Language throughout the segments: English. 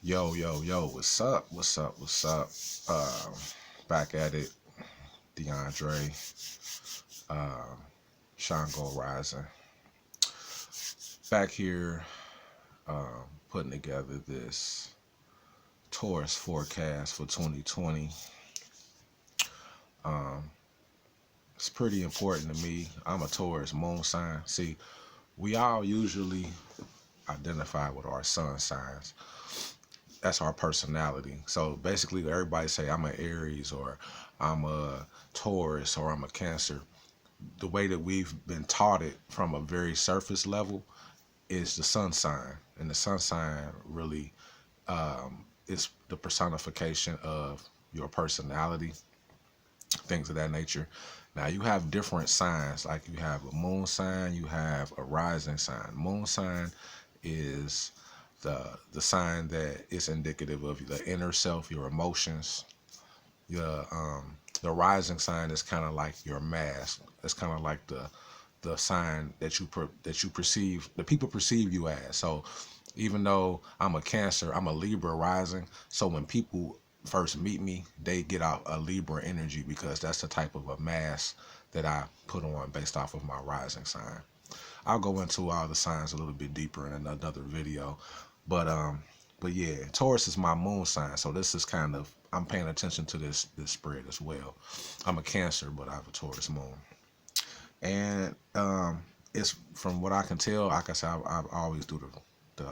Yo, yo, yo, what's up? What's up? What's up? Back at it, DeAndre, uh, Shango Rising. Back here, putting together this Taurus forecast for 2020. Um, it's pretty important to me. I'm a Taurus moon sign. See, we all usually identify with our sun signs. That's our personality. So basically, everybody say I'm an Aries or I'm a Taurus or I'm a Cancer. The way that we've been taught it from a very surface level is the sun sign, and the sun sign really is the personification of your personality, things of that nature. Now you have different signs, like you have a moon sign, you have a rising sign. Moon sign is the sign that is indicative of the inner self, your emotions. The rising sign is kind of like your mask. It's kind of like the sign that you perceive, the people perceive you as. So even though I'm a Cancer, I'm a Libra rising. So when people first meet me, they get out a Libra energy because that's the type of a mask that I put on based off of my rising sign. I'll go into all the signs a little bit deeper in another video, but but yeah, Taurus is my moon sign, so this is kind of, I'm paying attention to this spread as well. I'm a Cancer, but I have a Taurus moon, and it's, from what I can tell, like I said, I always do the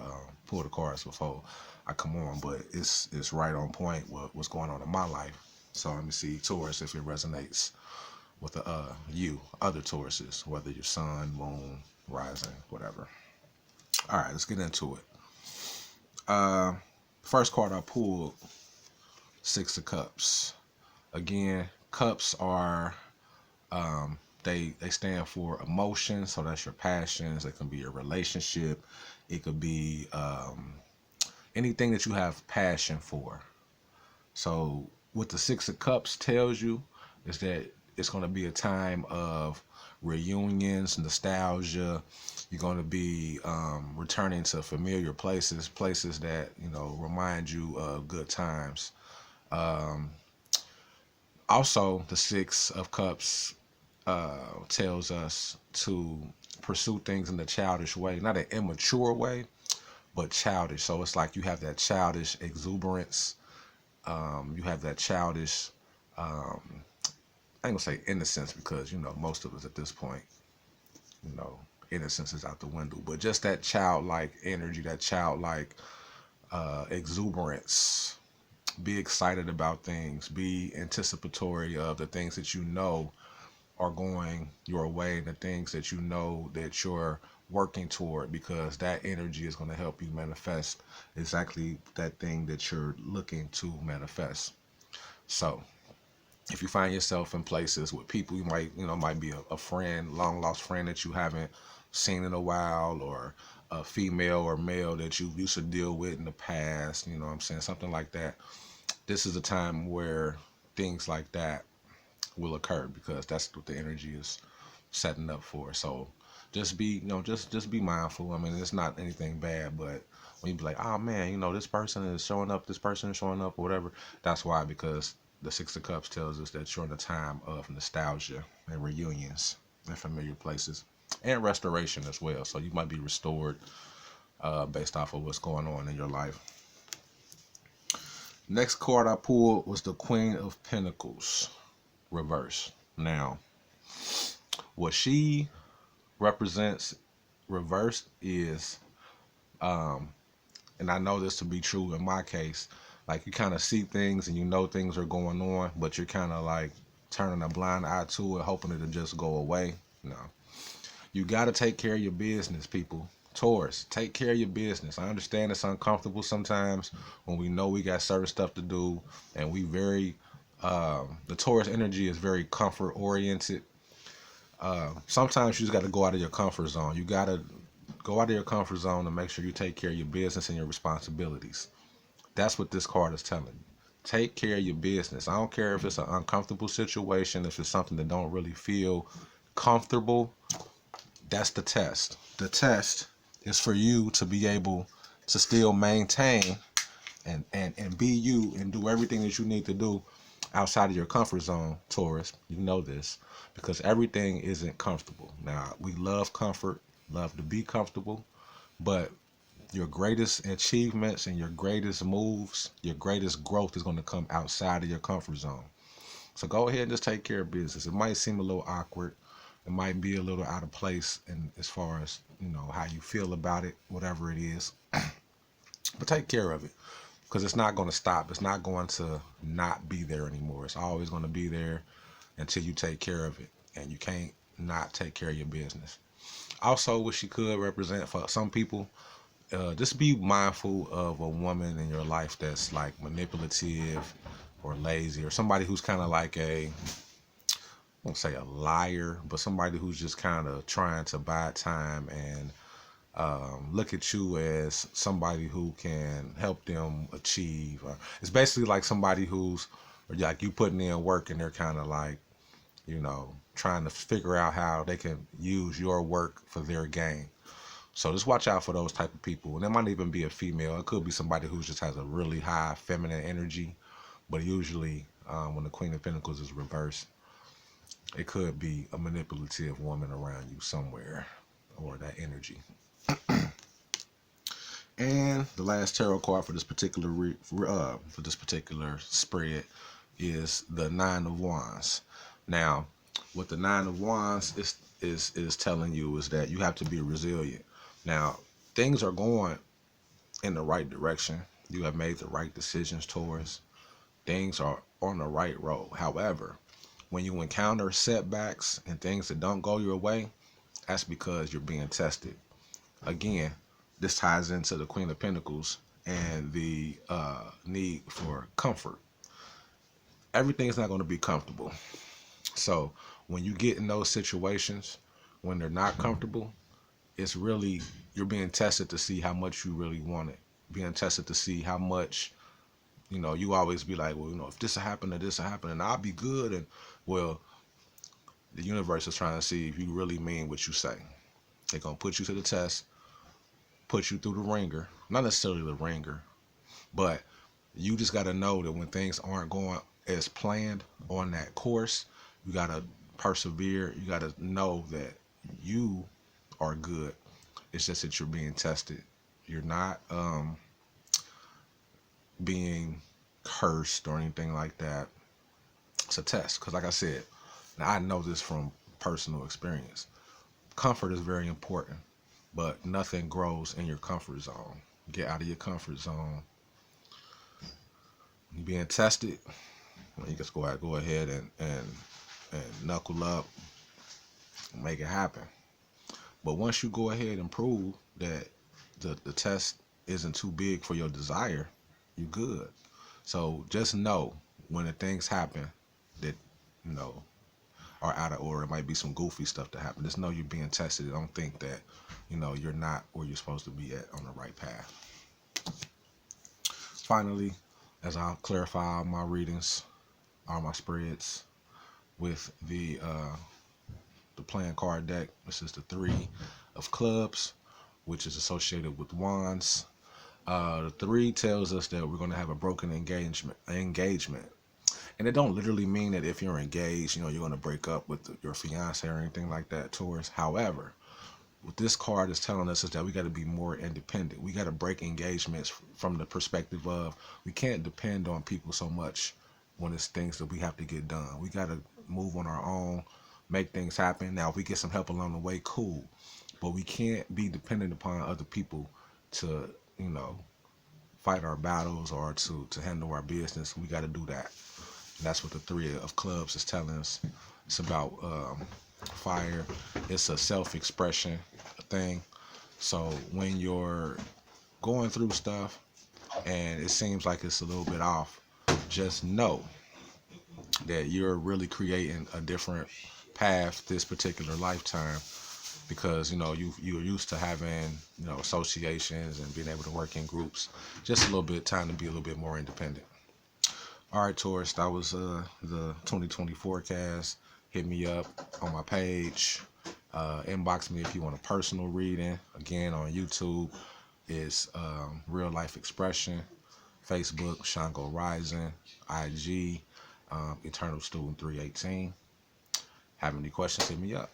pull the cards before I come on, but it's right on point with what's going on in my life. So let me see, Taurus, if it resonates with the you, other Tauruses, whether your sun, moon, rising, whatever. All right, let's get into it. Uh, First card I pulled, Six of Cups. Again, cups are they stand for emotion, so that's your passions. It can be your relationship. It could be anything that you have passion for. So what the Six of Cups tells you is that it's going to be a time of reunions, nostalgia. You're going to be returning to familiar places, places that, you know, remind you of good times. Um, Also, the Six of Cups tells us to pursue things in a childish way, not an immature way, but childish. So it's like you have that childish exuberance. You have that childish, I ain't gonna say innocence, because you know most of us at this point, you know, innocence is out the window. But just that childlike energy, that childlike exuberance. Be excited about things. Be anticipatory of the things that you know are going your way, and the things that you know that you're working toward, because that energy is going to help you manifest exactly that thing that you're looking to manifest. So if you find yourself in places with people, you might, you know, might be a friend, long lost friend that you haven't seen in a while, or a female or male that you used to deal with in the past, you know what I'm saying, something like that. This is a time where things like that will occur, because that's what the energy is setting up for. So just be, you know, just be mindful. I mean, it's not anything bad, but when you be like, oh man, you know, this person is showing up, this person is showing up, or whatever, that's why, because the Six of Cups tells us that you're in a time of nostalgia and reunions and familiar places, and restoration as well. So you might be restored based off of what's going on in your life. Next card I pulled was the Queen of Pentacles reverse. Now, what she represents reversed is, and I know this to be true in my case, like you kind of see things and you know things are going on, but you're kind of like turning a blind eye to it, hoping it'll just go away. No, you got to take care of your business, people. Taurus, take care of your business. I understand it's uncomfortable sometimes when we know we got certain stuff to do, and we very, the Taurus energy is very comfort oriented. Sometimes you just got to go out of your comfort zone. You got to go out of your comfort zone and make sure you take care of your business and your responsibilities. That's what this card is telling you. Take care of your business. I don't care if it's an uncomfortable situation, if it's something that don't really feel comfortable. That's the test. The test is for you to be able to still maintain and be you and do everything that you need to do outside of your comfort zone, Taurus. You know this because everything isn't comfortable. Now, we love comfort, love to be comfortable, but your greatest achievements and your greatest moves, your greatest growth is going to come outside of your comfort zone. So go ahead and just take care of business. It might seem a little awkward. It might be a little out of place in as far as, how you feel about it, whatever it is. But take care of it because it's not going to stop. It's not going to not be there anymore. It's always going to be there until you take care of it. And you can't not take care of your business. Also, what she could represent for some people, just be mindful of a woman in your life that's like manipulative or lazy or somebody who's kind of like I won't say a liar, but somebody who's just kind of trying to buy time and look at you as somebody who can help them achieve. It's basically like somebody who's like you putting in work and they're kind of like, trying to figure out how they can use your work for their gain. So just watch out for those type of people. And it might even be a female. It could be somebody who just has a really high feminine energy. But usually when the Queen of Pentacles is reversed, it could be a manipulative woman around you somewhere or that energy. And the last tarot card for this particular spread is the Nine of Wands. Now, what the Nine of Wands is telling you is that you have to be resilient. Now, things are going in the right direction. You have made the right decisions, Taurus. Things are on the right road. However, when you encounter setbacks and things that don't go your way, that's because you're being tested. Again, this ties into the Queen of Pentacles and the need for comfort. Everything's not going to be comfortable. So when you get in those situations, when they're not comfortable, it's really, you're being tested to see how much you really want it. Being tested to see how much, you always be like, well, if this will happen or this will happen and I'll be good. And well, the universe is trying to see if you really mean what you say. They're going to put you to the test, put you through the ringer. Not necessarily the ringer, but you just got to know that when things aren't going as planned on that course, you got to persevere. You got to know that you are good. It's just that you're being tested. You're not being cursed or anything like that. It's a test. Because like I said, now I know this from personal experience. Comfort is very important, but nothing grows in your comfort zone. Get out of your comfort zone. You're being tested. You just go ahead and knuckle up, and make it happen. But once you go ahead and prove that the test isn't too big for your desire, you're good. So just know when the things happen that, are out of order, it might be some goofy stuff to happen. Just know you're being tested. Don't think that, you're not where you're supposed to be at on the right path. Finally, as I'll clarify all my readings, all my spreads with the playing card deck, this is the Three of Clubs, which is associated with Wands. The 3 tells us that we're going to have a broken engagement. And it don't literally mean that if you're engaged, you're going to break up with your fiance or anything like that, Taurus. However, what this card is telling us is that we got to be more independent. We got to break engagements from the perspective of we can't depend on people so much when it's things that we have to get done. We got to move on our own, make things happen. Now, if we get some help along the way, cool. But we can't be dependent upon other people to, fight our battles or to handle our business. We got to do that. And that's what the Three of Clubs is telling us. It's about fire. It's a self-expression thing. So when you're going through stuff and it seems like it's a little bit off, just know that you're really creating a different path this particular lifetime because you're used to having associations and being able to work in groups. Just a little bit time to be a little bit more independent. All right, Taurus, that was the 2020 forecast. Hit me up on my page. Inbox me if you want a personal reading. Again, on YouTube, it's Real Life Expression. Facebook, Shango Rising, IG, Eternal Student 318. Have any questions, hit me up.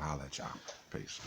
I'll let y'all. Peace.